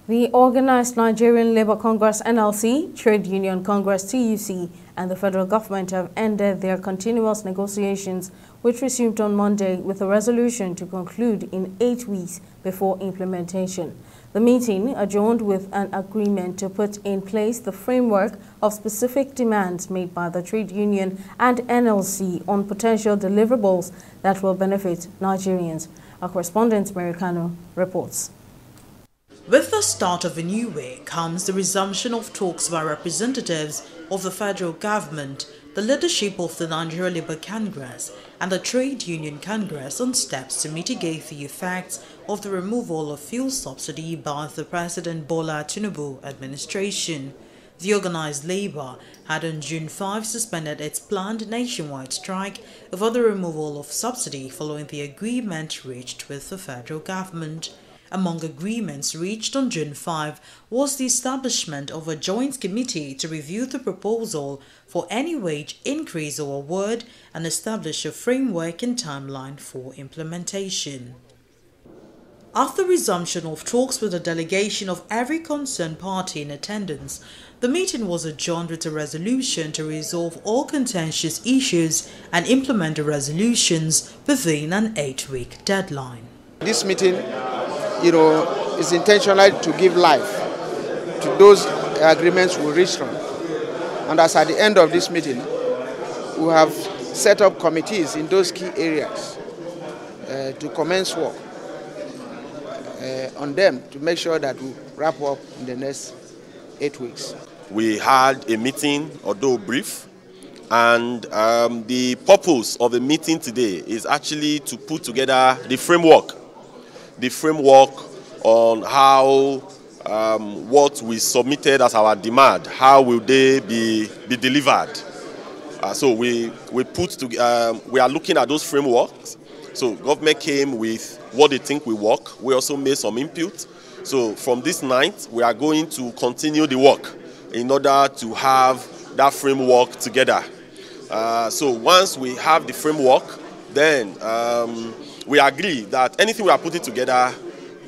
The Organized Nigerian Labour Congress (NLC), Trade Union Congress (TUC), and the federal government have ended their continuous negotiations, which resumed on Monday with a resolution to conclude in 8 weeks before implementation. The meeting adjourned with an agreement to put in place the framework of specific demands made by the trade union and NLC on potential deliverables that will benefit Nigerians. Our correspondent, Mary Kano, reports. With the start of a new way comes the resumption of talks by representatives of the federal government, the leadership of the Nigerian Labour Congress and the Trade Union Congress on steps to mitigate the effects of the removal of fuel subsidy by the President Bola Tinubu administration. The organized labour had on June 5 suspended its planned nationwide strike over the removal of subsidy following the agreement reached with the federal government. Among agreements reached on June 5 was the establishment of a joint committee to review the proposal for any wage increase or award and establish a framework and timeline for implementation. After resumption of talks with a delegation of every concerned party in attendance, the meeting was adjourned with a resolution to resolve all contentious issues and implement the resolutions within an 8-week deadline. This meeting is intentional to give life to those agreements we reached on. And as at the end of this meeting, we have set up committees in those key areas to commence work on them to make sure that we wrap up in the next 8 weeks. We had a meeting, although brief, and the purpose of the meeting today is actually to put together the framework on how what we submitted as our demand, how will they be delivered. So we are looking at those frameworks. So government came with what they think will work. We also made some input. So from this night, we are going to continue the work in order to have that framework together. So once we have the framework, then we agree that anything we are putting together,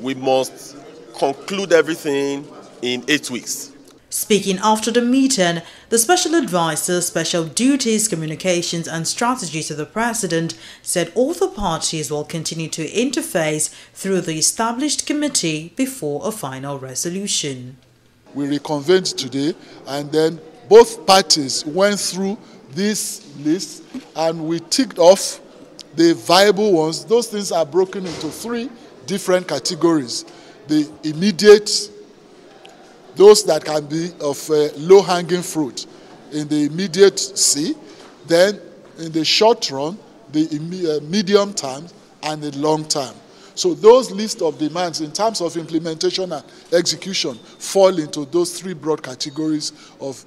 we must conclude everything in 8 weeks. Speaking after the meeting, the Special Advisor, Special Duties, Communications and Strategy to the President said all the parties will continue to interface through the established committee before a final resolution. We reconvened today and then both parties went through this list and we ticked off the viable ones. Those things are broken into 3 different categories. The immediate, those that can be of low-hanging fruit in the immediacy, then in the short run, the medium term, and the long term. So those list of demands in terms of implementation and execution fall into those 3 broad categories of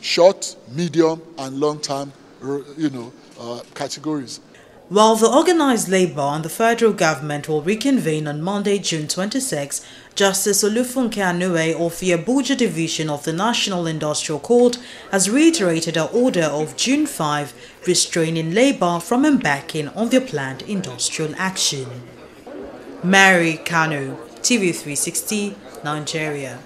short, medium, and long-term, categories. While the organized labour and the federal government will reconvene on Monday, June 26, Justice Olufunke Anue of the Abuja Division of the National Industrial Court has reiterated her order of June 5 restraining labour from embarking on their planned industrial action. Mary Kano, TV 360, Nigeria.